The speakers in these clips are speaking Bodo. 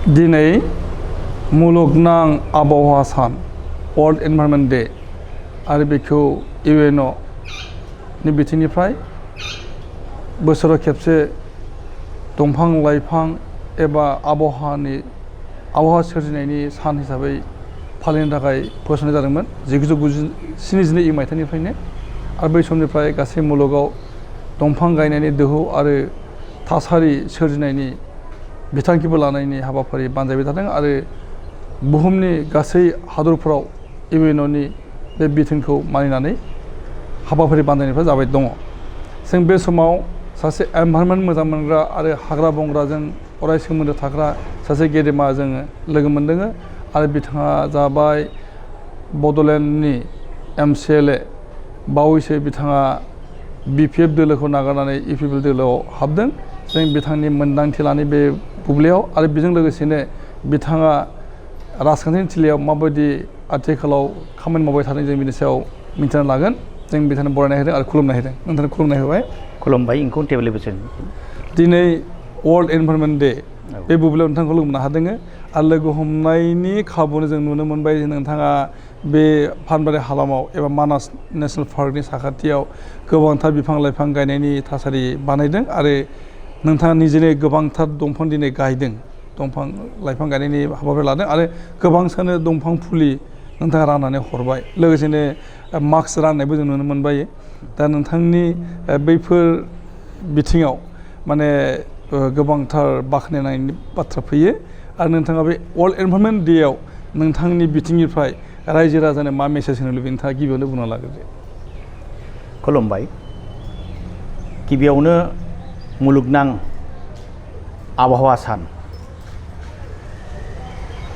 दिनै मुलुगनां आबहावा सान वर्ल्ड एनभायरनमेन्ट डे आरो बेखौ इउ.प. नि बिथिंनिफ्राय बोसोराव खेबसे दंफां लाइफां एबा आबहावा सोरजिनायनि सान हिसाबै फालिनो थाखाय फोसावनाय जादोंमोन 1972 मायथाइनिफ्रायनो आरो बै समनिफ्राय गासै मुलुगाव दंफां गायनायनि दोहौ आरो थासारि सोरजिनायनि बिथांखिबो लानायनि हाबाफारि बानजायबाय थादों आरो बुहुमनि गासै हादरफोराव इउ.प. बे बिथोनखौ मानिनानै हाबाफारि बानजायनायफ्रा जाबाय दङ। जों बे समाव सासे एनभायरनमेन्ट मोजां मोनग्रा आरो हाग्रा बंग्राजों अराय सोमोन्दो थाग्रा सासे गेदेमा जोङो लोगो मोनदों आरो बिथाङा जाबाय बड'लेण्डनि MCLA बावैसो बिथाङा BPF दोलोखौ नागारनानै इउ.प. दोलोआव हाबदों। जों बिथांनि मोनदांथि लानाय बे बुब्लियाव आरो बेजों लोगोसेनो बिथाङा राजखान्थिनि थिलियाव माबायदि आथिखालाव खामानि मावबाय थादों जों बिनि सायाव मिन्थिना लागोन। जों बिथांनो बरायनाय होदों आरो खुलुमनाय होदों। नोंथांनो खुलुमनाय होबाय। खुलुमबाय इंखौ टेबल बोसोन दिनै वर्ल्ड एनभायरनमेन्ट डे बे बुब्लियाव नोंथांखौ लोगो मोननो हादों आरो लोगो हमनायनि खाबुनो जों नुनो मोनबाय नोंथाङा बे पानबारि हालामाव एबा मानास नेसनेल पार्कनि साखाथियाव गोबांथार बिफां लाइफां गायनायनि थासारि बानायदों आरो नोंथाङा निजेनो गोबांथार दंफां दिनै गायदों। दंफां लाइफां गायनायनि हाबाफारि लादों आरो गोबांसानो दंफां फुलि नोंथाङा राननानै हरबाय। लोगोसेनो मास्क राननायबो जों नुनो मोनबाय। दा नोंथांनि बैफोर बिथिङाव माने गोबांथार बाख्नायनायनि बाथ्रा फैयो आरो नोंथाङा बे वर्ल्ड एनभायरनमेन्ट डेआव नोंथांनि बिथिंनिफ्राय रायजो राजानो मा मेसेज होनो लुबैयो नोंथाङा गिबियावनो बुंना लाग्रोदो। खुलुमबाय। गिबियावनो मुलुगनां आबहावा सान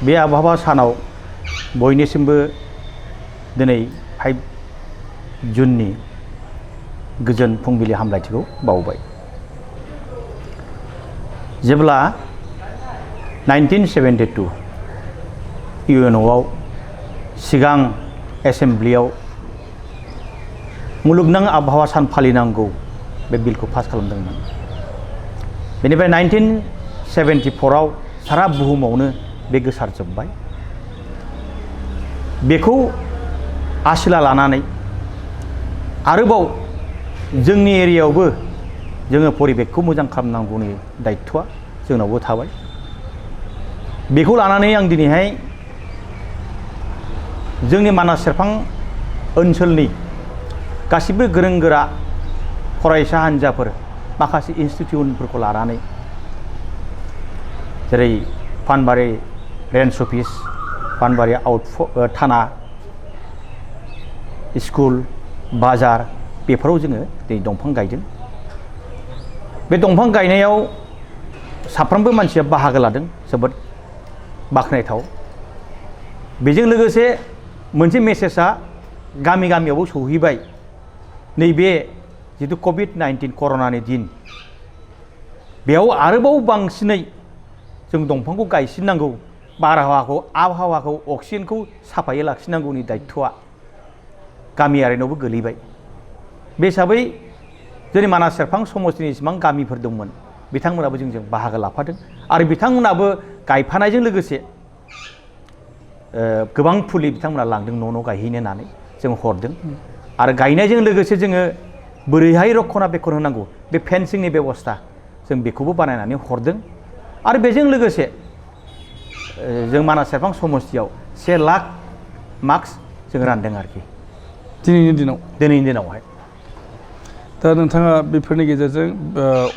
बे आबहावा सानाव बयनिसिमबो दिनै 5 जुननि गोजोन फुंबिलि हामलायथिखौ बावबाय। जेब्ला 1972 इउ.एन.अ'.आव सिगां एसेम्ब्लियाव मुलुगनां आबहावा सान फालिनांगौ बे बिलखौ पास खालामदोंमोन। बेनिफ्राय 1974आव सारा बुहुमावनो बे गोसारजोब्बाय। बेखौ आसिला लानानै आरोबाव जोंनि एरियायावबो जोङो परिबेकखौ मोजां खालामनांगौनि दायित्वआ जोंनावबो थाबाय। बेखौ लानानै आं दिनैहाय जोंनि मानास सेरफां ओनसोलनि गासिबो गोरों गोरा फरायसा हान्जाफोर माखासे इन्सटिटिउटफोरखौ लानानै जेरै पानबारि रेन्ज अफिस, पानबारि थाना, स्कुल, बाजार बेफोराव जोङो दिनै दंफां गायदों। बे दंफां गायनायाव साफ्रोमबो मानसिया बाहागो लादों, जोबोद बाख्नायथाव। बेजों लोगोसे मोनसे मेसेजआ गामि गामियावबो सौहैबाय। नैबे जिथु कभिड-19 कर'नानि दिन बेयाव आरोबाव बांसिनै जों दंफांखौ गायसिननांगौ, बारहावाखौ आबहावाखौ अक्सिजेनखौ साफायै लाखिनांगौनि दायित्वआ गामियारिनावबो गोलैबाय। बे हिसाबै जोंनि मानास सेरफां समस्तिनि जेसेबां गामिफोर दंमोन बिथांमोनाबो जोंजों बाहागो लाफादों आरो बिथांमोनाबो गायफानायजों लोगोसे गोबां फुलि बिथांमोना लांदों न' गायहैनो होननानै जों हरदों आरो गायनायजों लोगोसे जोङो बोरैहाय रक्षना बेक्षन होनांगौ बे फेन्सिंनि बेबस्था जों बेखौबो बानायनानै हरदों आरो बेजों लोगोसे जों मानास सेरफां समस्तियाव 1 लाख मास्क जों रानदों आरोखि दिनैनि दिनावहाय। दा नोंथाङा बेफोरनि गेजेरजों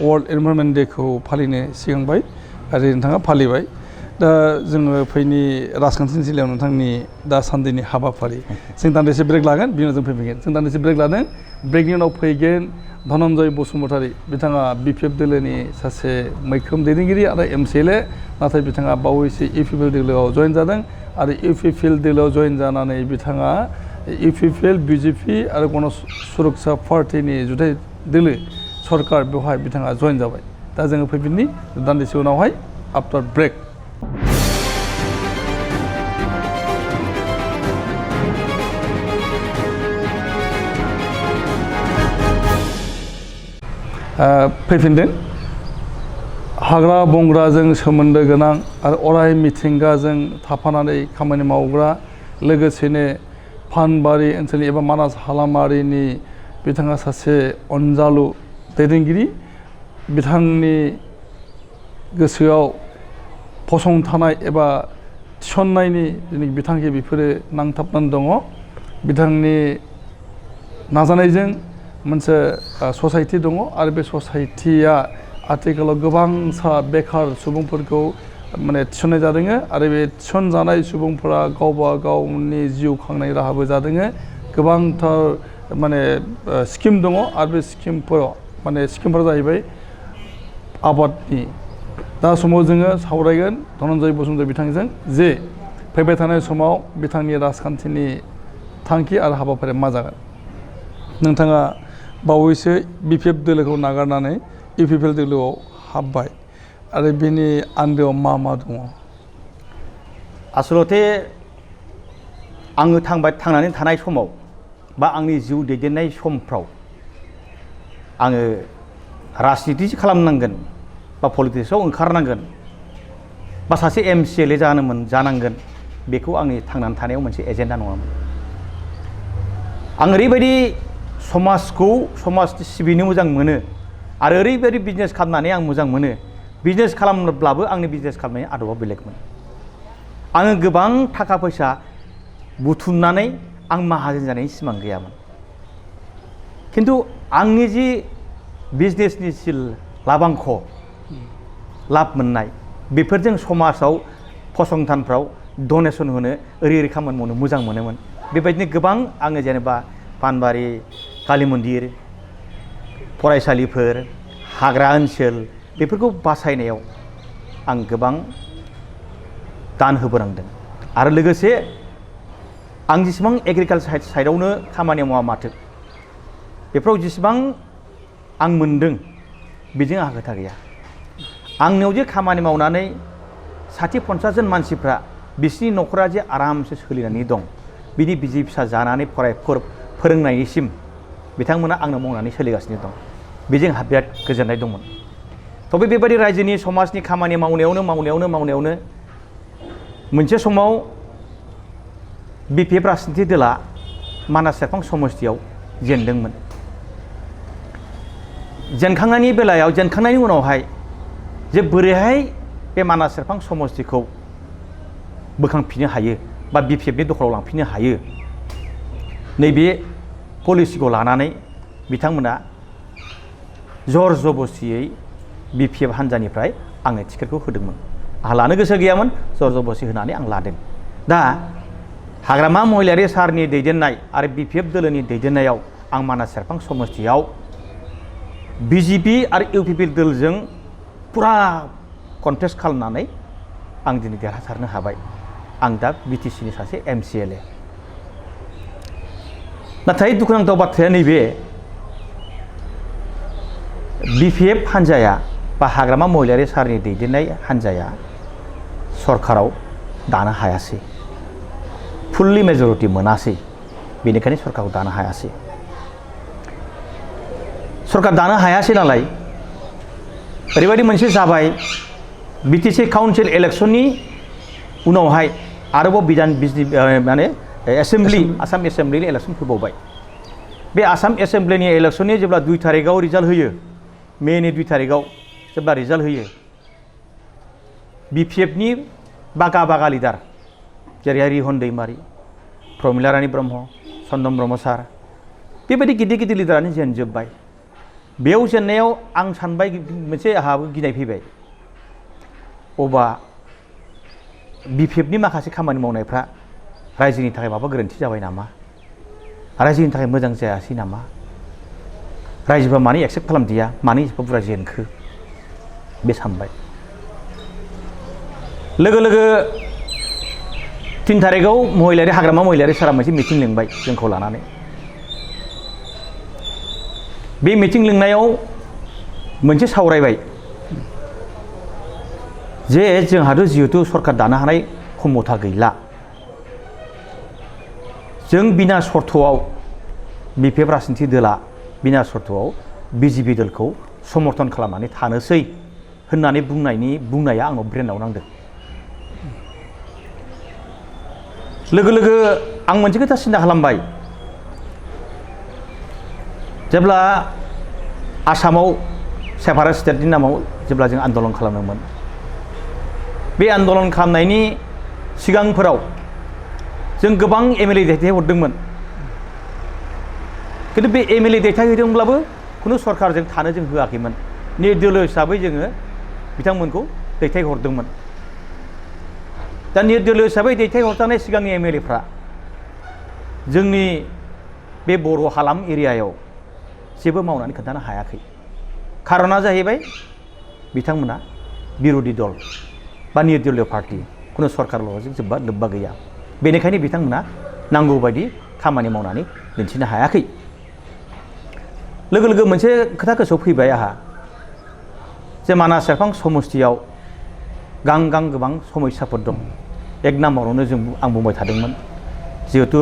वर्ल्ड एनभायरनमेन्ट डेखौ फालिनो सिगांबाय आरो नोंथाङा फालिबाय। दा जोङो फैनि राजखान्थिनि जिल्लायाव नोंथांनि दासान्दिनि हाबाफारि जों दान्दिसे ब्रेक लागोन, बिनि उनाव जों फैफिनगोन। जों दान्दिसे ब्रेक लादों, ब्रेकनि उनाव फैगोन धनन्जय बसुमतारी। बिथाङा BPF दोलोनि सासे मैखोम दैदेनगिरि आरो MCLA, नाथाय बिथाङा बावैसो इउ.प. दोलोआव जयेन जादों आरो इउ.प. दोलोआव जयेन जानानै बिथाङा इउ.प. BJP आरो गण सुरक्षा पार्टीनि जुथाइ दोलो सरकार बेवहाय बिथाङा जयेन जाबाय। दा जोङो फैफिननि दान्दिसे उनावहाय आफ्टार ब्रेक। फैफिनदों। हाग्रा बंग्राजों सोमोन्दो गोनां आरो अराय मिथिंगाजों थाफानानै खामानि मावग्रा लोगोसेनो फानबारि ओनसोलनि एबा मानास हालामारिनि बिथाङा सासे अनजालु दैदेनगिरि बिथांनि गोसोआव फसंथानाय एबा थिसननायनि जिनि बिथांखि बेफोरो नांथाबनानै दङ बिथांनि नाजानायजों मोनसे ससाइटि दङ आरो बे ससाइटिया आथिखालाव गोबांसा बेखार सुबुंफोरखौ माने थिसननाय जादों आरो बे थिसनजानाय सुबुंफोरा गावबा गावनि जिउ खांनाय राहाबो जादों गोबांथार माने स्किम दङ आरो बे स्किमफोरा जाहैबाय आबादनि दा समाव जोङो सावरायगोन धनन्जय बसुमतारी बिथांजों जे फैबाय थानाय समाव बिथांनि राजखान्थिनि थांखि आरो हाबाफारिया मा जागोन नोंथाङा बावैसो बिपिएफ दोलोखौ नागारनानै इउ.प दोलोआव हाबबाय आरो बेनि आन्दोआव मा दङ आसलते आङो थांनानै थानाय समाव बा आंनि जिउ दैदेननाय समफ्राव आङो राजनिति खालामनांगोन बा पलिटिक्सआव ओंखारनांगोन बा सासे एमसिएलए जानांगोन बेखौ आंनि थांनानै थानायाव मोनसे एजेन्डा नङामोन आं ओरैबायदि समाजनि सिबिनो मोजां मोनो आरो ओरैबायदि बिजनेस खालामनानै आं मोजां मोनो बिजनेस खालामब्लाबो आंनि बिजनेस खालामनायनि आदबा बेलेगमोन आङो गोबां थाखा फैसा बुथुमनानै आं माहाजोन जानायनि सिमां गैयामोन खिन्थु आंनि जि बिजनेसनि लाबांख लाब मोननाय बेफोरजों समाजाव फसंथानफ्राव डनेसन होनो ओरै खामानि मावनो मोजां मोनोमोन बेबायदिनो गोबां आङो जेनेबा पानबारि कालि मन्दिर फरायसालिफोर हाग्रा ओनसोल बेफोरखौ बासायनायाव आं गोबां दान होबोनांदों आरो लोगोसे आं जेसेबां एग्रिकालचार साइडआवनो खामानि मावा माथो बेफोराव जेसेबां आं मोनदों बेजों आंहा खोथा गैया आंनियाव जे खामानि मावनानै 60-50 जन मानसिफ्रा बिसिनि न'खरा जे आरामसे सोलिनानै दं बिनि बिसि फिसा जानानै फोरोंनायनिसिम बिथांमोना आंनो मावनानै सोलिगासिनो दं बेजों आंहा बिराद गोजोननाय दंमोन थेवबो बेबायदि रायजोनि समाजनि खामानि मावनायावनो मोनसे समाव बिपिएफ राजनिति दोला मानास सेरफां समस्तियाव जेनदोंमोन जेनखांनायनि उनावहाय जे बोरैहाय बे मानास सेरफां समस्तिखौ बोखांफिननो हायो बा बिपिएफनि दखलाव लांफिननो हायो नैबे पलिसिखौ लानानै बिथांमोना जर जबस्तियै बिपिएफ हान्जानिफ्राय आंनो टिकेटखौ होदोंमोन आंहा लानो गोसो गैयामोन जर जबस्ति होनानै आं लादों दा हाग्रामा महिलारि सारनि दैदेननाय आरो बिपिएफ दोलोनि दैदेननायाव आं मानास सेरफां समस्तियाव बिजेपि आरो इउ.प दोलजों पुरा कन्टेस्ट खालामनानै आं दिनै देरहासारनो हाबाय आं दा बिटिसिनि सासे एमसिएलए नाथाय दुखुनांथाव बाथ्राया नैबे बिपिएफ हान्जाया बा हाग्रामा महिलारि सारनि दैदेननाय हान्जाया सरकाराव दानो हायासै फुल्लि मेजरिटि मोनासै बेनिखायनो सरकारखौ दानो हायासै सरकार दानो हायासै नालाय ओरैबायदि मोनसे जाबाय बिटिसि काउन्सिल इलेक्शननि उनावहाय आरोबाव आसाम एसेम्ब्लिनि इलेक्शन फैबावबाय बे आसाम एसेम्ब्लिनि इलेक्शननि जेब्ला 2 तारिखआव रिजाल्ट होयो मेनि 2 तारिखआव जेब्ला रिजाल्ट होयो बिपिएफनि बागा लिडार जेरैहाय रिहन दैमारि प्रमिला रानी ब्रह्म चन्दन ब्रह्म सार बेबायदि गिदिर लिडारानो जेनजोब्बाय बेयाव जेननायाव आं सानबाय मोनसे आंहाबो गिनाय फैबाय अबा बिपिएफनि माखासे खामानि मावनायफ्रा रायजोनि थाखाय माबा गोरोन्थि जाबाय नामा रायजोनि थाखाय मोजां जायासै नामा रायजोफ्रा मानो एक्सेप्ट खालामदिया मानो एसेबां बुरजा जेनखो बे सानबाय लोगो 3 तारिखआव हाग्रामा महिलारि सारा मोनसे मिटिं लिंबाय जोंखौ लानानै बे मिटिं लिंनायाव मोनसे सावरायबाय जे जोंहाथ' जिहेतु सरकार दानो हानाय क्षमता गैला जों बिना सर्तआव बिपिएफ राजनिति दोला बिना सर्तआव बिजेपि दोलखौ समर्थन खालामनानै थानोसै होननानै बुंनाया आंनाव ब्रेनाव नांदों। लोगो लोगो आं मोनसे खोथा सिन्था खालामबाय, जेब्ला आसामाव सेपारेट स्टेटनि नामाव जेब्ला जों आन्दलन खालामदोंमोन, बे आन्दलन खालामनायनि सिगांफोराव जों गोबां एमएलए दैथायहरदोंमोन, खिन्थु बे एमएलए दैथायहरदोंब्लाबो खुनु सरकारजों थानो जों होआखैमोन। निर्दलीय हिसाबै जोङो बिथांमोनखौ दैथायहरदोंमोन। दा निर्दलीय हिसाबै दैथायहरजानाय सिगांनि एमएलएफ्रा जोंनि बे बर' हालाम एरियायाव जेबो मावनानै खोन्थानो हायाखै। खारना जाहैबाय बिथांमोना बिर'धि दल बा निर्दलीय पार्टी, खुनु सरकारल'जों लोब्बा गैया। बेनिखायनो बिथांमोना नांगौ बायदि खामानि मावनानै दिन्थिनो हायाखै। लोगो लोगो मोनसे खोथा गोसोआव फैबाय आंहा, जे मानास सेरफां समस्तियाव गोबां समस्याफोर दं। एक नाम्बारावनो आं बुंबाय थादोंमोन, जिहेथु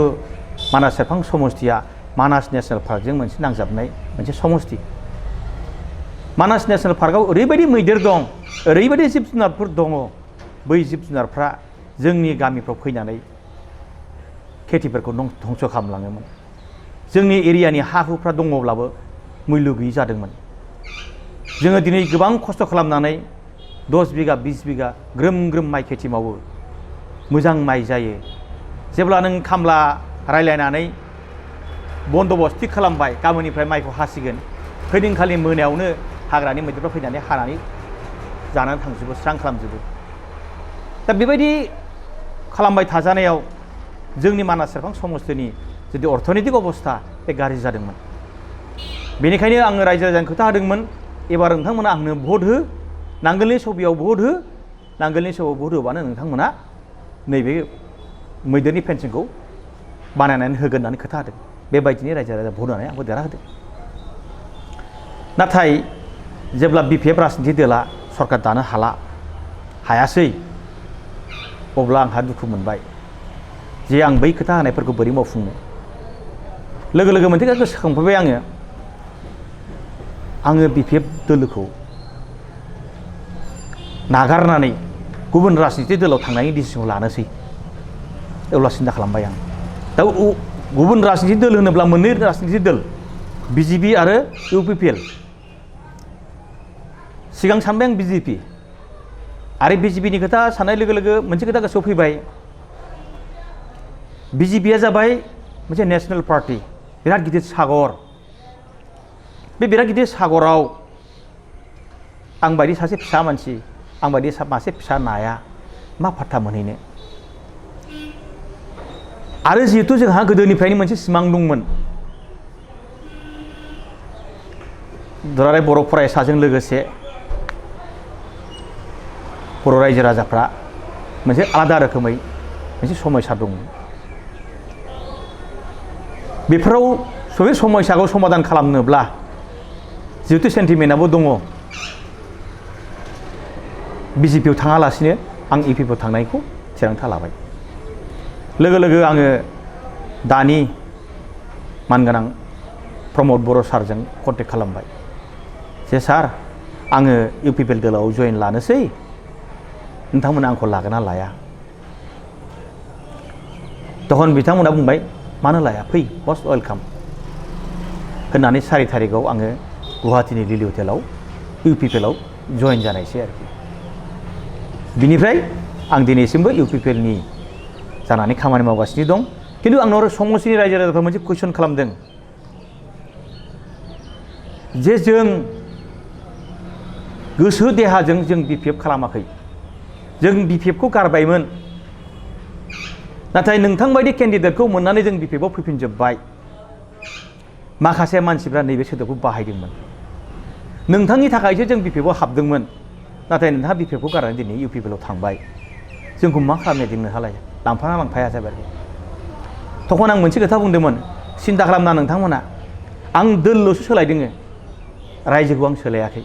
मानास सेरफां समस्तिया मानास नेसनेल पार्कजों मोनसे नांजाबनाय मोनसे समस्ति। मानास नेसनेल पार्कआव ओरैबायदि मैदेर दं, ओरैबायदि जिब जुनारफोर दङ, बै जिब जुनारफ्रा जोंनि गामिफ्राव फैनानै खेथिफोरखौ धंस खालामलाङोमोन। जोंनि एरियानि हा हुफ्रा दङब्लाबो मुल्य गैयि जादोंमोन। जोङो दिनै गोबां खस्थ' खालामनानै 10 बिगा 20 बिगा ग्रोम ग्रोम माइ खेथि मावो, मोजां माइ जायो। जेब्ला नों खामला रायलायनानै बन्दबस्ति खालामबाय, गाबोननिफ्राय माइखौ हासिगोन, फैदिनखालि मोनायावनो हाग्रानि मैदेरफ्रा फैनानै हानानै जानानै थांजोबो, स्रां खालामजोबो। दा बेबायदि खालामबाय थाजानायाव जोंनि मानास सेरफां समस्तिनि जितु अर्थनैतिक अबस्था बे गाज्रि जादोंमोन। बेनिखायनो आङो रायजो राजानि खोथा होदोंमोन, एबार नोंथांमोना आंनो भट हो, नांगोलनि सबियाव भट हो, नांगोलनि सबियाव भट होबानो नोंथांमोना नैबे मैदेरनि फेन्सिंखौ बानायनानै होगोन होननानै खोथा होदों। बेबायदिनो रायजो राजा भट होनानै आंखौ देरहाहोदों। नाथाय जेब्ला बिपिएफ राजनिति दला सरकार दानो हायासै, अब्ला आंहा दुखु मोनबाय जे आं बै खोथा होनायफोरखौ बोरै मावफुंनो। लोगो लोगो मोनसे गोसोखांफैबाय आङो बिपिएफ दोलोखौ नागारनानै गुबुन राजनिति दोलाव थांनायनि डिसिसनखौ लानोसै, अब्ला सिन्था खालामबाय आं। दा गुबुन राजनिति दोल होनोब्ला मोननै राजनिति दोल, बिजेपि आरो इउ.प. सिगां सानबाय आं बिजेपि, आरो बिजेपिनि खोथा साननाय लोगो लोगो मोनसे खोथा गोसोआव फैबाय, बिजेपिया जाबाय मोनसे नेसनेल पार्टी, बिराद गिदिर सागर। बे बिराद गिदिर सागराव आं बायदि सासे फिसा मानसि, आं बायदि मासे फिसा नाया मा फात्ता मोनहैनो। आरो जिहेतु जोंहा गोदोनिफ्रायनो मोनसे सिमां दंमोन, दुलाराय बर' फरायसाजों लोगोसे बर' रायजो राजाफ्रा मोनसे आलादा रोखोमै मोनसे समस्या दंमोन। बेफोराव बे समस्याखौ समाधान खालामनोब्ला जिहेतु सेन्टिमेन्टआबो दङ, बिजेपियाव थाङालासिनो आं इउ.प. थांनायखौ थिरांथा लाबाय। लोगो लोगो आङो दानि मानगोनां प्रमद बर' सारजों कन्टेक्ट खालामबाय, जे सार आङो इउ.प. दोलाव जयेन लानोसै, नोंथांमोना आंखौ लागोन ना लाया। तखन बिथांमोना बुंबाय, मानो लाया, फै, मस्ट वेलकाम होननानै 4 तारिखआव आङो गुवाहाटीनि लिलि हटेलाव इउ.प. जयेन जानायसै आरोखि। बिनिफ्राय आं दिनैसिमबो इउ.प.नि जानानै खामानि मावगासिनो दं। खिन्थु आंनाव समस्तिनि रायजो राजाफ्रा मोनसे कुइसन खालामदों, जे जों गोसो देहाजों जों बिपिएफ खालामाखै, जों बिपिएफखौ गारबायमोन, नाथाय नोंथां बायदि केन्डिडेटखौ मोननानै जों बिपिएफआव फैफिनजोब्बाय। माखासे मानसिफ्रा नैबे सोदोबखौ बाहायदोंमोन, नोंथांनि थाखायसो जों बिपिएफआव हाबदोंमोन, नाथाय नोंथाङा बिपिएफखौ गारनानै दिनै इउ.प.आव थांबाय, जोंखौ मा खालामनो नोंहालाय, लांफाना लांफाया जाबाय। तखन आं मोनसे खोथा बुंदोंमोन, सिन्था खालामना नोंथांमोना, आं दोलल'सो सोलायदों, रायजोखौ आं सोलायाखै।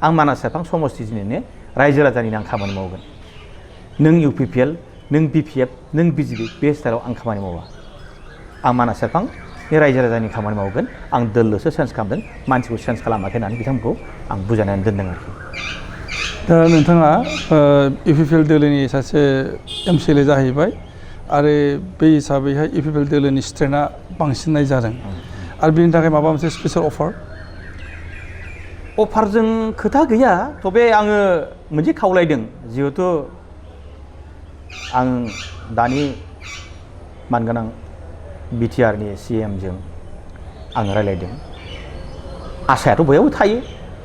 आं मानास सेरफां समस्तिनिनो रायजो राजानि आं खामानि मावगोन। नों इउ.प., नों बिपिएफ, नों बिजेपि, बे स्टाइलाव आं खामानि मावा। आं मानास सेरफांनि रायजो राजानि खामानि मावगोन। आं दोलल'सो चेन्ज खालामदों, मानसिखौ चेन्ज खालामाखै होननानै बिथांमोनखौ आं बुजायनानै दोनदों आरोखि। दा नोंथाङा इउ.पि.पि.एल दोलोनि सासे एम.सि.एल.ए जाहैबाय आरो बे हिसाबैहाय इउ.पि.पि.एल दोलोनि स्ट्रेंथआ बांसिननाय जादों आरो बेनि थाखाय माबा मोनसे स्पेसियेल अफार अफारजों खोथा गैया तबे आङो मोनसे खावलायदों जिहेतु आं दानि मानगोनां बिटिआरनि सिएमजों आं रायलायदों आसायाथ' बयहाबो थायो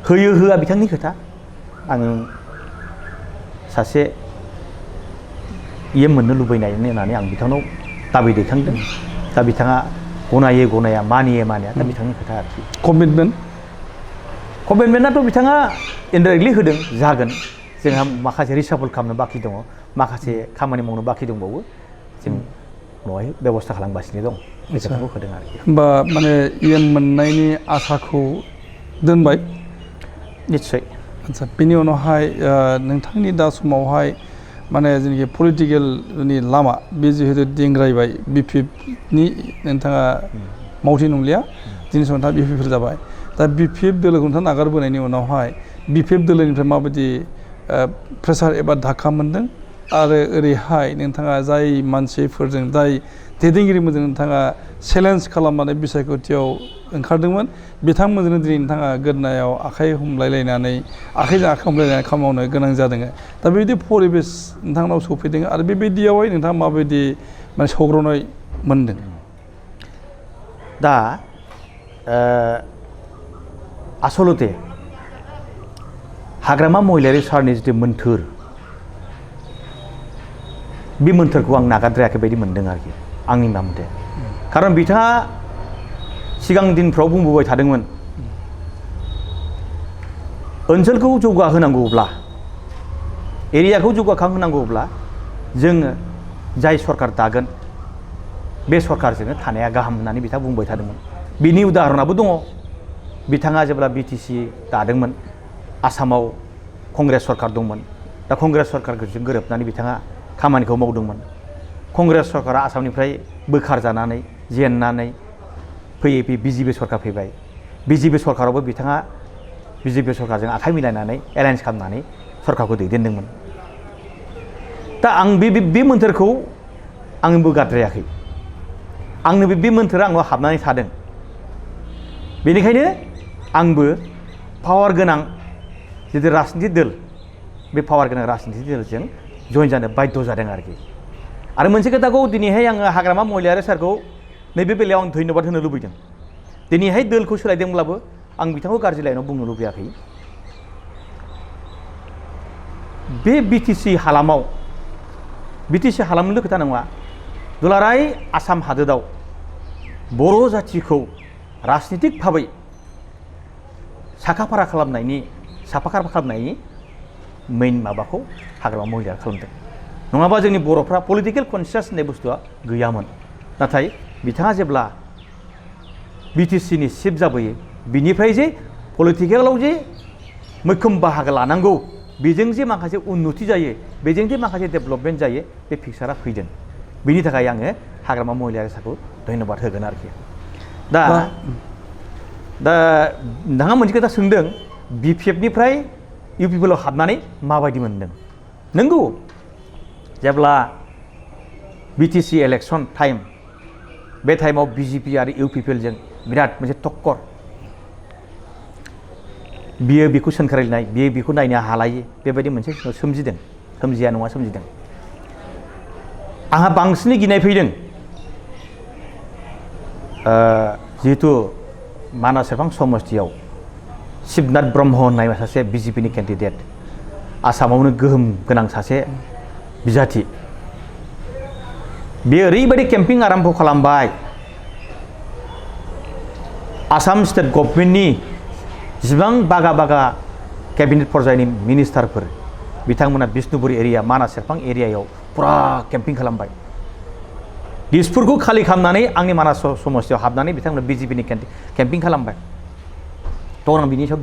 होयो होआ बिथांनि खोथा आं सासे मोननो लुबैनाय होननानै आं बिथांनाव दाबि दैखांदों दा बिथाङा गनायो गनाया मानियो मानिया दा बिथांनि खोथा आरोखि कमिटमेन्टआथ' बिथाङा इनडाइरेक्टलि होदों जागोन जोंहा माखासे रिसाफल खालामनो बाखि दङ माखासे खामानि मावनो बाखि दंबावो जों उनावहाय बेबस्था खालामगासिनो दं बे खोथाखौ होदों आरोखि होमबा माने मोननायनि आसाखौ दोनबाय निस्सय आदसा बेनि उनावहाय नोंथांनि दा समावहाय माने जेनाखि पलिटिकेलनि लामा बे जिहेतु दिंग्रायबाय बि.पि.एफनि नोंथाङा मावथि नंलिया दिनै समाव नोंथाङा बि.पि.एफ जाबाय दा बि.पि.एफ दोलोखौ नोंथाङा नागारबोनायनि उनावहाय बि.पि.एफ दोलोनिफ्राय माबायदि प्रेसार एबा धाक्का मोनदों आरो ओरैहाय नोंथाङा जाय मानसिफोरजों जाय दैदेनगिरिफोरजों नोंथाङा चेलेन्ज खालामनानै बिसायख'थियाव ओंखारदोंमोन बिथांमोनजोंनो दिनै नोंथाङा गोदोनायाव आखाइ हमलायलायनानै आखाइजों आखाइ हमलायलायनानै खामानि मावनो गोनां जादों दा बेबायदि परिबेस नोंथांनाव सफैदों आरो बेबायदियावहाय नोंथाङा माबायदि माने सौग्रावनाय मोनदों दा आसलते हाग्रामा महिलारि सारनि जिथु मोन्थोर बे मोन्थोरखौ आं नागारद्रायाखै बायदि मोनदों आरोखि आंनि मथे खारन बिथाङा सिगां दिनफ्राव बुंबोबाय थादोंमोन ओनसोलखौ जौगाहोनांगौब्ला एरियाखौ जौगाखांहोनांगौब्ला जोङो जाय सरकार दागोन बे सरकारजोंनो थानाया गाहाम होननानै बिथाङा बुंबाय थादोंमोन बिनि उदाहरनाबो दङ बिथाङा जेब्ला बिटिसि दादोंमोन आसामाव कंग्रेस सरकार दंमोन दा कंग्रेस सरकारजों गोरोबनानै बिथाङा खामानिखौ मावदोंमोन कंग्रेस सरकारा आसामनिफ्राय बोखारजानानै जेननानै फैयै फैयै बिजेपि सरकार फैबाय बिजेपि सरकारावबो बिथाङा बिजेपि सरकारजों आखाइ मिलायनानै एलायन्स खालामनानै सरकारखौ दैदेनदोंमोन दा आं बे मोन्थोरखौ आंबो गाद्रायाखै आंनो बे मोन्थोरा आंनाव हाबनानै थादों बेनिखायनो आंबो पावार गोनां जितु राजनिति दोल बे पावार गोनां राजनिति दोलजों जइन जानो बाध्य जादों आरोखि आरो मोनसे खोथाखौ दिनैहाय आङो हाग्रामा महिलारि सारखौ नैबे बेलायाव आं धन्यबाद होनो लुबैदों दिनैहाय दोलखौ सोलायदोंब्लाबो आं बिथांखौ गाज्रि लाइनाव बुंनो लुबैयाखै बे बिटिसि हालामनिल' खोथा नङा दुलाराय आसाम हादोराव बर' जाथिखौ राजनितिक भाबै साखा फारा खालामनायनि मेइन माबाखौ हाग्रामा महिलाया खालामदों नङाबा जोंनि बर'फ्रा पलिटिकेल कनसियास होननाय बुस्थुआ गैयामोन नाथाय बिथाङा जेब्ला बिटिसिनि चिफ जाबोयो बिनिफ्राय जे पलिटिकेलाव जे मैखोम बाहागो लानांगौ बेजों जे माखासे उन्नति जायो बेजों जे माखासे डेभेलपमेन्ट जायो बे पिक्सारा फैदों बिनि थाखाय आङो हाग्रामा महिलारि सारखौ धन्यबाद होगोन आरोखि दा नोंथाङा मोनसे खोथा सोंदों बि.पि.एफनिफ्राय इउ.पि.पि.एलआव हाबनानै माबायदि मोनदों नंगौ जेब्ला बिटिसि इलेक्सन टाइम बे टाइमाव बिजेपि आरो इउ.पि.पि.एलजों बिराद मोनसे टक्कर बियो बेखौ सोंखारिनाय बियो बेखौ नायनो हालायै बेबायदि मोनसे सोमजिया नङा सोमजिदों आंहा बांसिनै गिनाय फैदों जिहेतु मानास सेरफां समस्तियाव शिबनाथ ब्रह्म होननाय सासे बिजेपिनि केन्डिडेट आसामावनो गोहोम गोनां सासे बिजाथि बेयो ओरैबायदि केम्पिं आरम्भ खालामबाय आसाम स्टेट गभर्नमेन्टनि जिबां बागा केबिनेट पर्यायनि मिनिस्टारफोर बिथांमोना बिष्णुपुर एरिया मानास सेरफां एरियायाव पुरा केम्पिं खालामबाय दिसपुरखौ खालि खालामनानै आंनि मानास समस्तियाव हाबनानै बिथांमोना बिजेपिनि केम्पिं खालामबाय थ' आं बिनि सायाव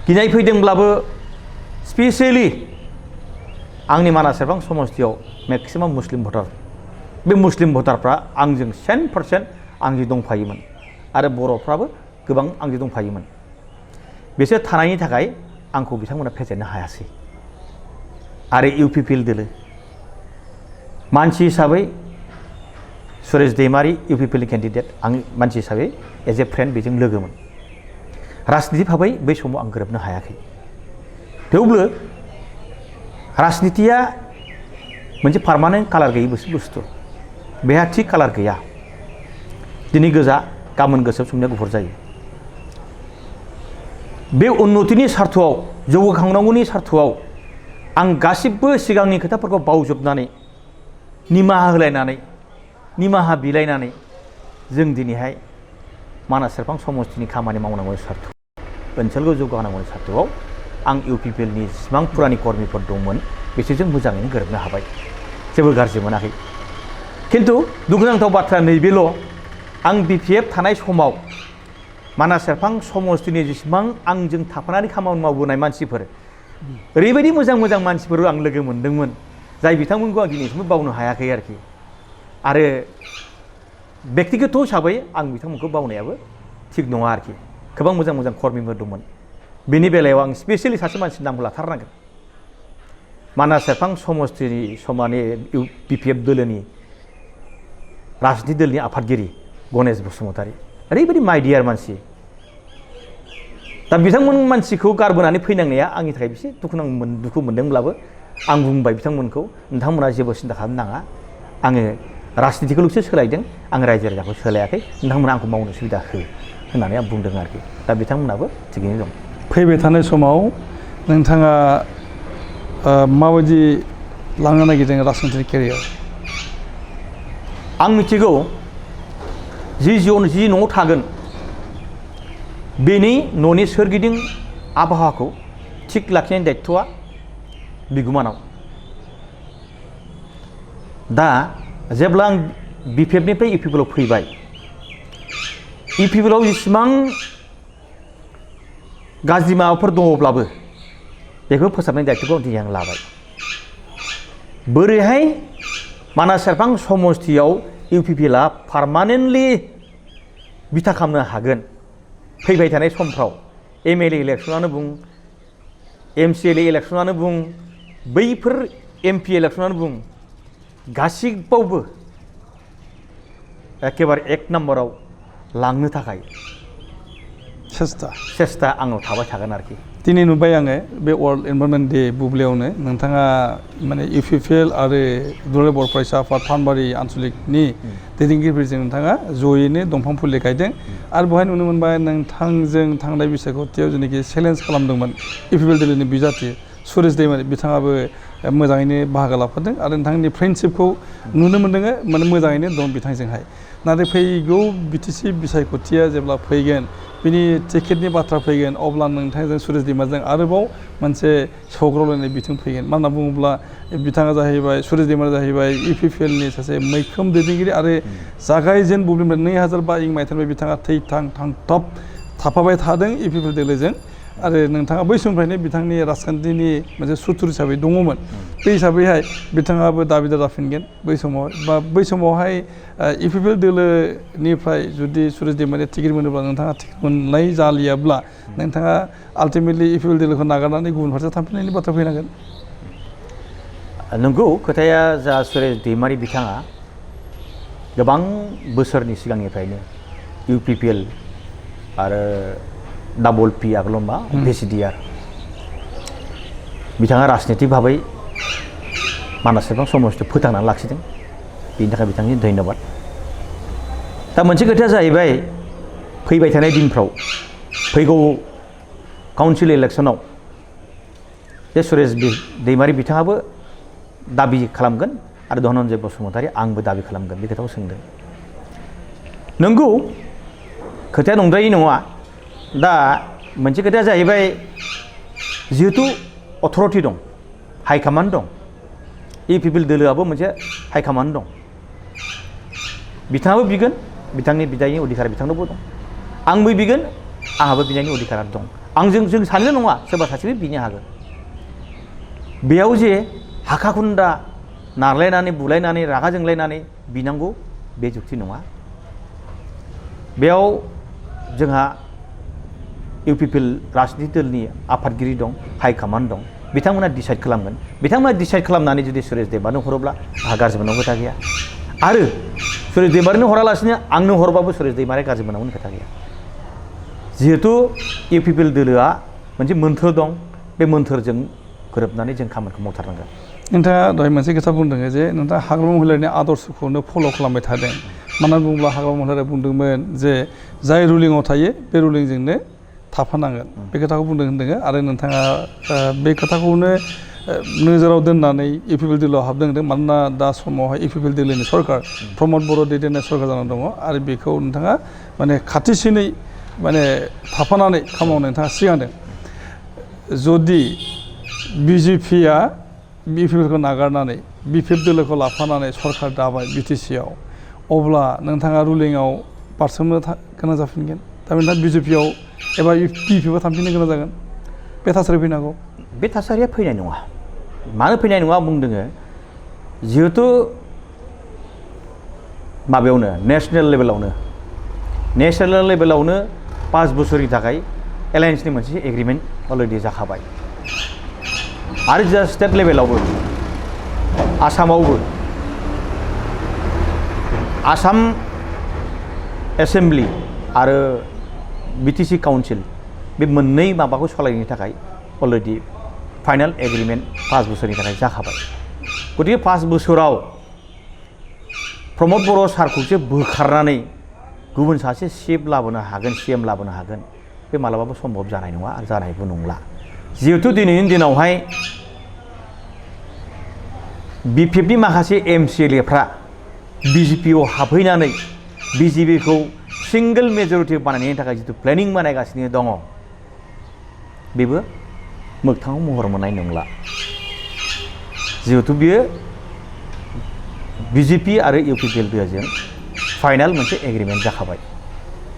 गिनाय फैदोंब्लाबो स्पेसियेलि आंनि मानास सेरफां समस्तियाव मेक्सिमाम मुस्लिम भटार बे मुस्लिम भटारफ्रा आंजों 100% आंजों दंफायोमोन आरो बर'फ्राबो गोबां आंजों दंफायोमोन बिसोर थानायनि थाखाय आंखौ बिथांमोना फेजेननो हायासै आरो इउ.पि.पि.एल दोलो मानसि हिसाबै सुरेश दैमारी इउ.पि.पि.एल केन्डिडेट आं मानसि हिसाबै एज ए फ्रेन्ड बेजों लोगोमोन राजनिति भाबै बै समाव आं गोरोबनो हायाखै थेवबो राजनितिया मोनसे पार्मानेन्ट कालार गैयै बुस्थु बेहा थि कालार गैया दिनै गोजा गाबोन गोसोम समनिया गुफुर जायो बे उन्नतिनि सार्थआव जौगाखांनांगौनि सार्थआव आं गासिबो सिगांनि खोथाफोरखौ बावजोबनानै निमाहा होलायनानै निमाहा बिलायनानै जों दिनैहाय मानास सेरफां समष्टिनि खामानि मावनांगौनि सार्थ ओनसोलखौ जौगाहोनांगौनि सार्थआव आं इउ.पि.पि.एलनि जेसेबां पुरानि कर्मिफोर दंमोन बिसोरजों मोजाङैनो गोरोबनो हाबाय जेबो गाज्रि मोनाखै खिन्थु दुखुनांथाव बाथ्रा नैबेल' आं बि.पि.एफ थानाय समाव मानास सेरफां समष्टिनि जेसेबां आंजों थाफानानै खामानि मावबोनाय मानसिफोर ओरैबायदि मोजां मोजां मानसिफोर आं लोगो मोन्दोंमोन जाय बिथांमोनखौ आं दिनैसिमबो बावनो हायाखै आरोखि आरो बेक्तिगत हिसाबै आं बिथांमोनखौ बावनायाबो थिग नङा आरोखि गोबां मोजां मोजां कर्मिफोर दंमोन बेनि बेलायाव आं स्पेसियेलि सासे मानसिनि नामखौ लाथारनांगोन मानास सेरफां समष्टिनि समानि बि.पि.एफ दोलोनि राजनिति दोलनि आफादगिरि गणेश बसुमतारी ओरैबायदि माइडियार मानसि दा बिथांमोन मानसिखौ गारबोनानै फैनांनाया आंनि थाखाय एसे दुखु मोनदोंब्लाबो आं बुंबाय बिथांमोनखौ नोंथांमोना जेबो सिन्था खालामनो नाङा आङो राजनितिखौल'सो सोलायदों आं रायजो राजाखौ सोलायाखै नोंथांमोना आंखौ मावनो सुबिदा हो होननानै आं बुंदों आरोखि दा बिथांमोनाबो थिगैनो दं फैबाय थानाय समाव नोंथाङा माबायदि लांनो नागिरदों राजनितिक केरियार आं मिथिगौ जि न'आव थागोन बेनि न'नि सोरगिदिं आबहावाखौ थिग लाखिनायनि दायित्वआ बिगुमानाव दा जेब्ला आं बि.पि.एफनिफ्राय इउ.पि.पि.एलआव फैबाय इउ.पि.पि.एलआव जेसेबां गाज्रि माबाफोर दङब्लाबो बेखौ फोसाबनायनि दायित्वखौ दिनै आं लाबाय बोरैहाय मानास सेरफां समष्टियाव इउ.पि.पि.एलआ पार्मानेन्टलि बिथा खालामनो हागोन फैबाय थानाय समफ्राव एम.एल.ए इलेक्सनानो बुं एम.सि.एल.ए इलेक्सनानो बुं बैफोर एम.पि इलेक्सनानो बुं गासिबावबो एखेबारे एक नाम्बाराव लांनो थाखाय सेस्ता आंनाव थाबाय थागोन आरोखि दिनै नुबाय आङो बे वर्ल्ड एनभायरनमेन्ट डे बुब्लियावनो नोंथाङा माने इउ.पि.पि.एल आरो दुलाराय बर' फरायसा आफाद पानबारि आनसलिकनि दैदेनगिरिफोरजों नोंथाङा जयैनो दंफां फुलि गायदों आरो बेवहाय नुनो मोनबाय नोंथांजों थांनाय बिसायख'थियाव जेनाखि चेलेन्ज खालामदोंमोन इउ.पि.पि.एल दोलोनि बिजाथि सुरेश दैमारी बिथाङाबो मोजाङैनो बाहागो लाफादों आरो नोंथांनि फ्रेन्डशिपखौ नुनो मोन्दों माने मोजाङैनो दं बिथांजोंहाय नाथाय फैगौ बि.टि.सि बिसायख'थिया जेब्ला फैगोन बिनि टिकेटनि बाथ्रा फैगोन अब्ला नोंथांजों सुरेश दैमारीजों आरोबाव मोनसे सौग्रावलायनाय बिथिं फैगोन मानो होनना बुङोब्ला बिथाङा जाहैबाय सुरेश दैमारी जाहैबाय इउ.पि.पि.एलनि सासे मैखोम दैदेनगिरि आरो जागायजेन बुब्लिनिफ्राय 2005 मायथाइनिफ्राय बिथाङा थांथाब थाफाबाय थादों इउ.पि.पि.एल दोलोजों आरो नोंथाङा बै समनिफ्रायनो बिथांनि राजखान्थिनि मोनसे सुथुर हिसाबै दङमोन बे हिसाबैहाय बिथाङाबो दाबिदार जाफिनगोन बै समाव बा बै समावहाय इउ.पि.पि.एल दोलोनिफ्राय जुदि सुरेश दैमारीया टिकेट मोनोब्ला नोंथाङा टिकेट मोननाय जालियाब्ला नोंथाङा आल्टिमेटलि इउ.पि.पि.एल दोलोखौ नागारनानै गुबुन फारसे थांफिननायनि बाथ्रा फैनांगोन नंगौ खोथाया जा सुरेश दैमारी बिथाङा गोबां बोसोरनि सिगांनिफ्रायनो इउ.पि.पि.एल आरो डाबल पि आगोलाव मा भिसिडिआर बिथाङा राजनितिक भाबै मानास सेरफां समष्टिखौ फोथांनानै लाखिदों बेनि थाखाय बिथांनि धन्यबाद दा मोनसे खोथाया जाहैबाय फैबाय थानाय दिनफ्राव फैगौ काउन्सिल इलेक्सनाव बे सुरेश दैमारी बिथाङाबो दाबि खालामगोन आरो धनन्जय बसुमतारी आंबो दाबि खालामगोन बे खोथाखौ सोंदों नंगौ खोथाया नंद्रायै नङा दा मोनसे खोथाया जाहैबाय जिहेतु अथरिटि दं हाइकमान्ड दं इउ.पि.पि.एल दोलोआबो मोनसे हाइकमान्ड दं बिथाङाबो बिगोन बिथांनि बिदायनि अधिकार बिथांनावबो दं आंबो बिगोन आंहाबो बिनायनि अधिकार दं जों सानैल' नङा सोरबा सासेबो बिनो हागोन बेयाव जे हाखा खुन्दा नारलायनानै बुलायनानै रागा जोंलायनानै बिनांगौ बे जुक्ति नङा बेयाव जोंहा इउ.पि.पि.एल राजनिति दलनि आफादगिरि दं हाइकमान्ड दं बिथांमोना डिसाइड खालामगोन बिथांमोना डिसाइड खालामनानै जुदि सुरेश दैमारिनो हरोब्ला आंहा गाज्रि मोननांगौ खोथा गैया आरो सुरेश दैमारिनो हरालासिनो आंनो हरबाबो सुरेश दैमारिया गाज्रि मोननांगौनि खोथा गैया जिहेतु इउ.पि.पि.एल दोलोआ मोनसे मोन्थोर दं बे मोन्थोरजों गोरोबनानै जों खामानिखौ मावथारनांगोन नोंथाङा दहाय मोनसे खोथा बुंदों जे नोंथाङा हाग्रामा महिलारिनि आदर्शखौनो फल' खालामबाय थादों मानो होनना बुङोब्ला हाग्रामा महिलारिया बुंदोंमोन जे जाय रुलिङाव थायो बे रुलिंजोंनो थाफानांगोन बे खोथाखौ बुंदों होनदों आरो नोंथाङा बे खोथाखौनो नोजोराव दोननानै इउ.पि.पि.एल दोलोआव हाबदों होनदों मानोना दा समावहाय इउ.पि.पि.एल दोलोनि सरकार प्रमद बर' दैदेननाय सरकार जानानै दङ आरो बेखौ नोंथाङा माने खाथिसिनै माने थाफानानै खामानि मावनो नोंथाङा सिगांदों जुदि बिजेपिआ इउ.पि.पि.एलखौ नागारनानै बि.पि.एफ दोलोखौ लाफानानै सरकार दाबाय बि.टि.सि.आव अब्ला नोंथाङा रुलिङाव बारसोमनो गोनां जाफिनगोन दा नोंथाङा बिजेपिआव एबा बि.पि.एफआव थांफिननो गोनां जागोन बे थासारि फैनांगौ बे थासारिया फैनाय नङा मानो फैनाय नङा बुंदों जिहेतु माबायावनो नेसनेल लेभेलावनो 5 बोसोरनि थाखाय एलायन्सनि मोनसे एग्रिमेन्ट अलरेडि जाखाबाय आरो जा स्टेट लेभेलावबो आसामावबो आसाम एसेम्बलि आरो बि.टि.सि. काउन्सिल बे मोननै माबाखौ सालायनो थाखाय अलरेडि फाइनाल एग्रिमेन्ट 5 बोसोरनि थाखाय जाखाबाय गतिके 5 बोसोराव प्रमद बर' सारखौसो बोखारनानै गुबुन सासे चिफ लाबोनो हागोन CM लाबोनो हागोन बे मालाबाबो सम्भब जानाय नङा आरो जानायबो नंला जिहेतु दिनैनि दिनावहाय बि.पि.एफनि माखासे MCLAफ्रा बिजेपिआव हाबहैनानै बिजेपिखौ सिंगल मेजरिटि बानायनायनि थाखाय जितु प्लेनिं बानायगासिनो दङ बेबो मोगथाङाव महर मोननाय नंला जिहेतु बियो बिजेपि आरो इउ.पि.पि.एल दोलोजों फाइनाल मोनसे एग्रिमेन्ट जाखाबाय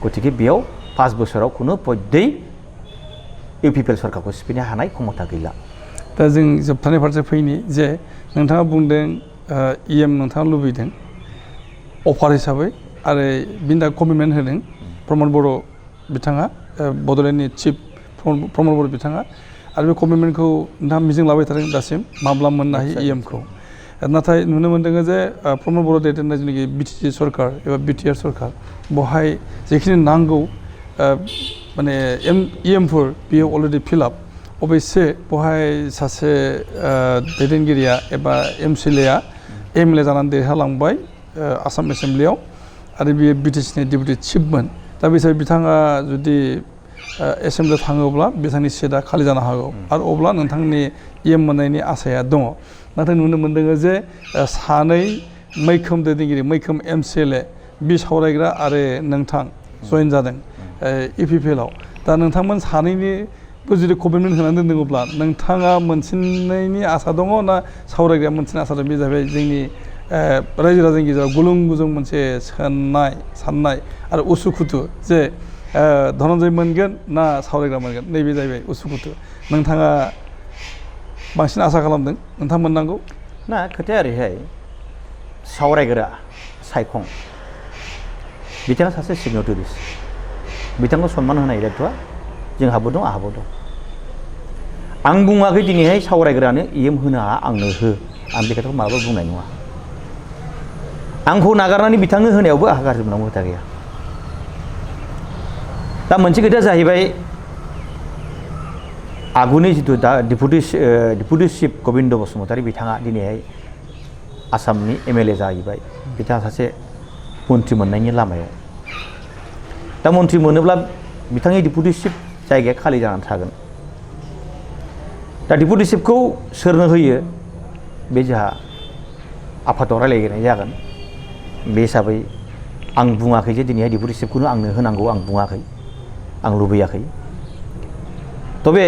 गतिके बेयाव 5 बोसोराव खुनु पद्यै इउ.पि.पि.एल सरकारखौ सिफायनो हानाय क्षमता गैला दा जों जोबथारनाय फारसे फैनि जे नोंथाङा बुंदों EM नोंथाङा लुबैदों अफार हिसाबै आरो बिनि थाखाय कमिटमेन्ट होदों प्रमद बर' बिथाङा बड'लेण्डनि चिफ प्रमद बर' बिथाङा आरो बे कमिटमेन्टखौ नोंथाङा मिजिं लाबाय थादों दासिम माब्ला मोननो हायो EMखौ नाथाय नुनो मोनदों जे प्रमद बर' दैदेननाय जेनाखि बि.टि.सि. सरकार एबा बिटिआर सरकार बहाय जेखिनि नांगौ माने EMफोर बियो अलरेडि फिलआप अबयसे बहाय सासे दैदेनगिरिया एबा MCLAया MLA जानानै देरहालांबाय आसाम एसेम्ब्लियाव आरो बियो बि.टि.सि.नि डेपुटि चिफमोन दा बे हिसाबै बिथाङा जुदि एसेम्ब्लियाव थाङोब्ला बिथांनि सिटआ खालि जानो हागौ आरो अब्ला नोंथांनि EM मोननायनि आसाया दङ नाथाय नुनो मोनदों जे सानै मैखोम दैदेनगिरि मैखोम MCLA बि सावरायग्रा आरो नोंथां जइन जादों इउ.पि.पि.एलआव दा नोंथांमोन सानैनिबो जुदि कमिटमेन्ट होनानै दोनदोंब्ला नोंथाङा मोनसिननायनि आसा दङ ना सावरायग्राया मोनसिननाय आसा दं बे जाबाय जोंनि रायजो राजानि गेजेराव गुलुं गुजुं मोनसे साननाय आरो उसुखुथु जे धनन्जय मोनगोन ना सावरायग्रा मोनगोन नैबे जाहैबाय उसुखुथु नोंथाङा बांसिन आसा खालामदों नोंथां मोननांगौ ना खोथाया ओरैहाय सावरायग्रा सायखं बिथाङा सासे सिगनेटारिस्ट बिथांखौ सनमान होनाय दायथ'आ जोंहाबो दं आंहाबो दं आं बुङाखै दिनैहाय सावरायग्रानो EM होनो हाया आंनो हो आं बे खोथाखौ मालाबा बुंनाय नङा आंखौ नागारनानै बिथांनो होनायावबो आंहा गाज्रि मोननांगौ खोथा गैया दा मोनसे खोथाया जाहैबाय आगुनि जिथु दा डिपुटि चिफ गबिन्द बसुमतारी बिथाङा दिनैहाय आसामनि MLA जाहैबाय बिथाङा सासे मन्त्रि मोननायनि लामायाव दा मन्त्रि मोनोब्ला बिथांनि डिपुटि चिफ जायगाया खालि जानानै थागोन दा डिपुटि चिफखौ सोरनो होयो बे जोंहा आफादाव रायलायनाय जागोन बे हिसाबै आं बुङाखै जे दिनैहाय डिपुटि चिफखौनो आंनो होनांगौ आं बुङाखै आं लुबैयाखै तबे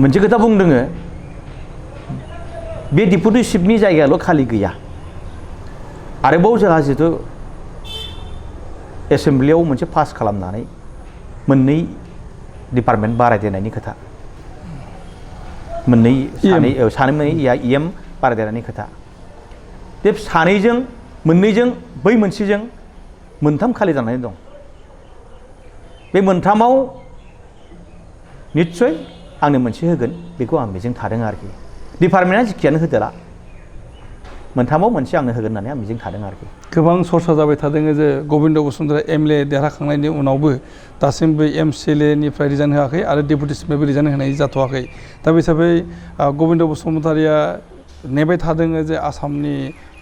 मोनसे खोथा बुंदों बे डिपुटि चिफनि जायगायाल' खालि गैया आरोबाव जोंहा जितु एसेम्ब्लियाव मोनसे पास खालामनानै मोननै डिपार्टमेन्ट बारायदेरनायनि खोथा सानै EM बारायदेरनायनि खोथा बे सानैजों मोननैजों बै मोनसेजों मोनथाम खालि जानानै दं बे मोनथामाव निस्सय आंनो मोनसे होगोन बेखौ आं मिजिं थादों आरोखि डिपार्टमेन्टआ जिखियानो होदोला मोनथामाव मोनसे आंनो होगोन होननानै आं मिजिं थादों आरोखि गोबां सरसा जाबाय थादों जे गबिन्द बसुमतारी एमएलए देरहाखांनायनि उनावबो दासिमबो एमसिएलएनिफ्राय रिजाइन होआखै आरो डेपुटिसिनिफ्रायबो रिजाइन होनाय जाथ'वाखै दा बे हिसाबै गबिन्द बसुमतारीया नेबाय थादों जे आसामनि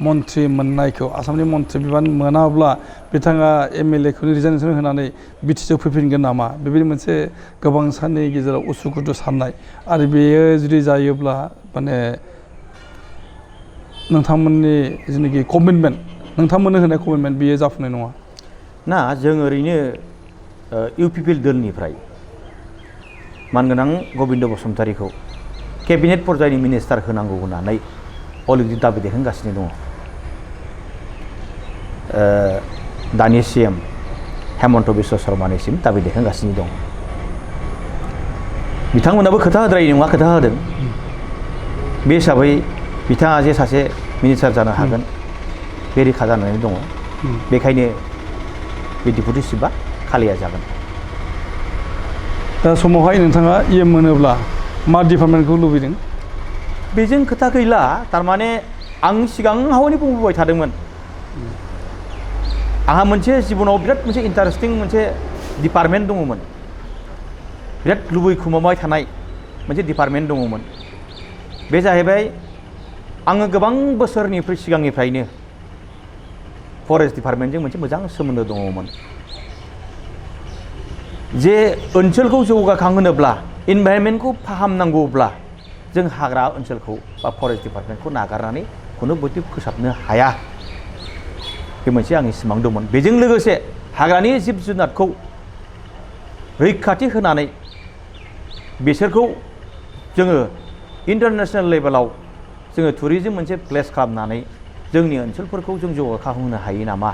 मन्त्रि मोननायखौ आसामनि मन्त्रि बिबान मोनाब्ला बिथाङा एमएलएखौनो रिजाइनेसन होनानै बिटिसिआव फैफिनगोन नामा बेबायदि मोनसे गोबां साननि गेजेराव उसुखुथु साननाय आरो बेयो जुदि जायोब्ला माने नोंथांमोननि जिनाखि कमिटमेन्ट नोंथांमोननो होनाय कमिटमेन्ट बेयो जाफुंनाय नङा ना जों ओरैनो इउ.प दोलनिफ्राय मानगोनां गबिन्द बसुमतारीखौ केबिनेट पर्यायनि मिनिस्टार होनांगौ होननानै अलरेडि दाबि दैखांगासिनो दङ दानि सिएम हेमन्त बिश्व शर्मानिसिम दाबि दैखांगासिनो दं बिथांमोनाबो खोथा होद्रायै नङा खोथा होदों बे हिसाबै बिथाङा जे सासे मिनिस्टार जानो हागोन बे रोखा जानानै दङ बेखायनो बे डेपुटिसिपआ खालिया जागोन दा समावहाय नोंथाङा इएम मोनोब्ला मा डिपार्टमेन्टखौ लुबैदों बेजों खोथा गैला थारमाने आं सिगाङावनो बुंबोबाय थादोंमोन आंहा मोनसे जिबनाव बिराद मोनसे इन्टारेस्टिं मोनसे डिपार्टमेन्ट दङमोन बिराद लुबैखुमाबाय थानाय मोनसे डिपार्टमेन्ट दङमोन बे जाहैबाय आङो गोबां बोसोरनिफ्राय सिगांनिफ्रायनो फरेस्ट डिपार्टमेन्टजों मोनसे मोजां सोमोन्दो दङमोन जे ओनसोलखौ जौगाखांहोनोब्ला इनभाइरनमेन्टखौ फाहामनांगौब्ला जों हाग्रा ओनसोलखौ बा फरेस्ट डिपार्टमेन्टखौ नागारनानै खुनु बयबो फोसाबनो हाया बे मोनसे आंनि सिमां दंमोन बेजों लोगोसे हाग्रानि जिब जुनारखौ रैखाथि होनानै बिसोरखौ जोङो इन्टारनेसनेल लेभेलाव जोङो टुरिजम मोनसे प्लेस खालामनानै जोंनि ओनसोलफोरखौ जों जौगाखांहोनो हायो नामा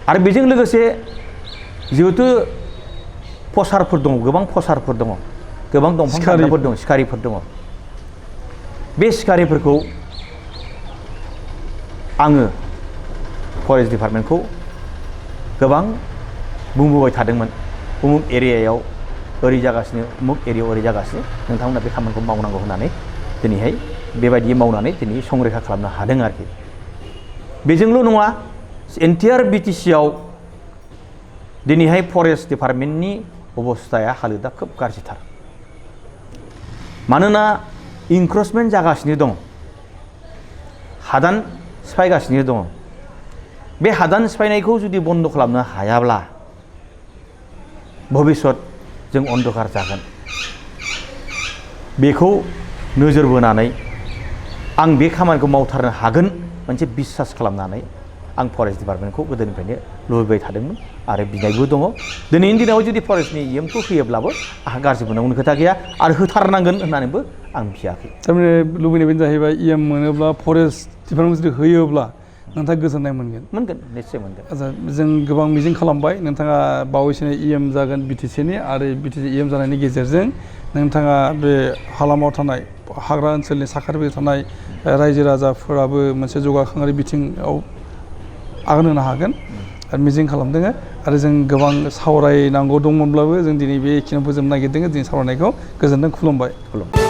आरो बेजों लोगोसे जिहेथु पसारफोर दङ गोबां पसारफोर दङ गोबां दंफां दानग्राफोर दङ सिखारिफोर दङ बे सिखारिफोरखौ आङो फरेस्ट डिपार्टमेन्टखौ गोबां बुंबोबाय थादोंमोन उमुक एरियायाव ओरै जागासिनो उमुक एरियायाव ओरै जागासिनो नोंथांमोना बे खामानिखौ मावनांगौ होननानै दिनैहाय बेबायदि मावनानै दिनै संरैखा खालामनो हादों आरोखि बेजोंल' नङा एन्टायार बिटिसिआव दिनैहाय फरेस्ट डिपार्टमेन्टनि अबस्थाया हालोदा खोब गाज्रिथार मानोना इंक्रचमेन्ट जागासिनो दं हादान सिफायगासिनो दङ बे हादान सिफायनायखौ जुदि बन्द खालामनो हायाब्ला भबिष्यत जों अन्धकार जागोन बेखौ नोजोर बोनानै आं बे खामानिखौ मावथारनो हागोन मोनसे बिसास खालामनानै आं फरेस्ट डिपार्टमेन्टखौ गोदोनिफ्रायनो लुबैबाय थादोंमोन आरो बिनायबो दङ दिनैनि दिनाव जुदि फरेस्टनि इएमखौ होयोब्लाबो आंहा गाज्रि मोननांगौनि खोथा गैया आरो होथारनांगोन होननानैबो आं बियाखै थारमाने लुबैनाय बेनो जाहैबाय इएम मोनोब्ला फरेस्ट डिपार्टमेन्ट जुदि होयोब्ला नोंथाङा गोजोननाय मोनगोन निश्चय मोनगोन आच्चा जों गोबां मिजिं खालामबाय नोंथाङा बावैसोनो इएम जागोन बिटिसिनि आरो बिटिसि इएम जानायनि गेजेरजों नोंथाङा बे हालामाव थानाय हाग्रा ओनसोलनि साखाथियाव थानाय रायजो राजाफोराबो मोनसे जौगाखांआरि बिथिङाव आगान होनो हागोन आरो मिजिं खालामदों आरो जों गोबां सावरायनांगौ दंमोनब्लाबो जों दिनै बेखिनियाव फोजोबनो नागिरदों दिनै सावरायनायखौ गोजोनदों खुलुमबाय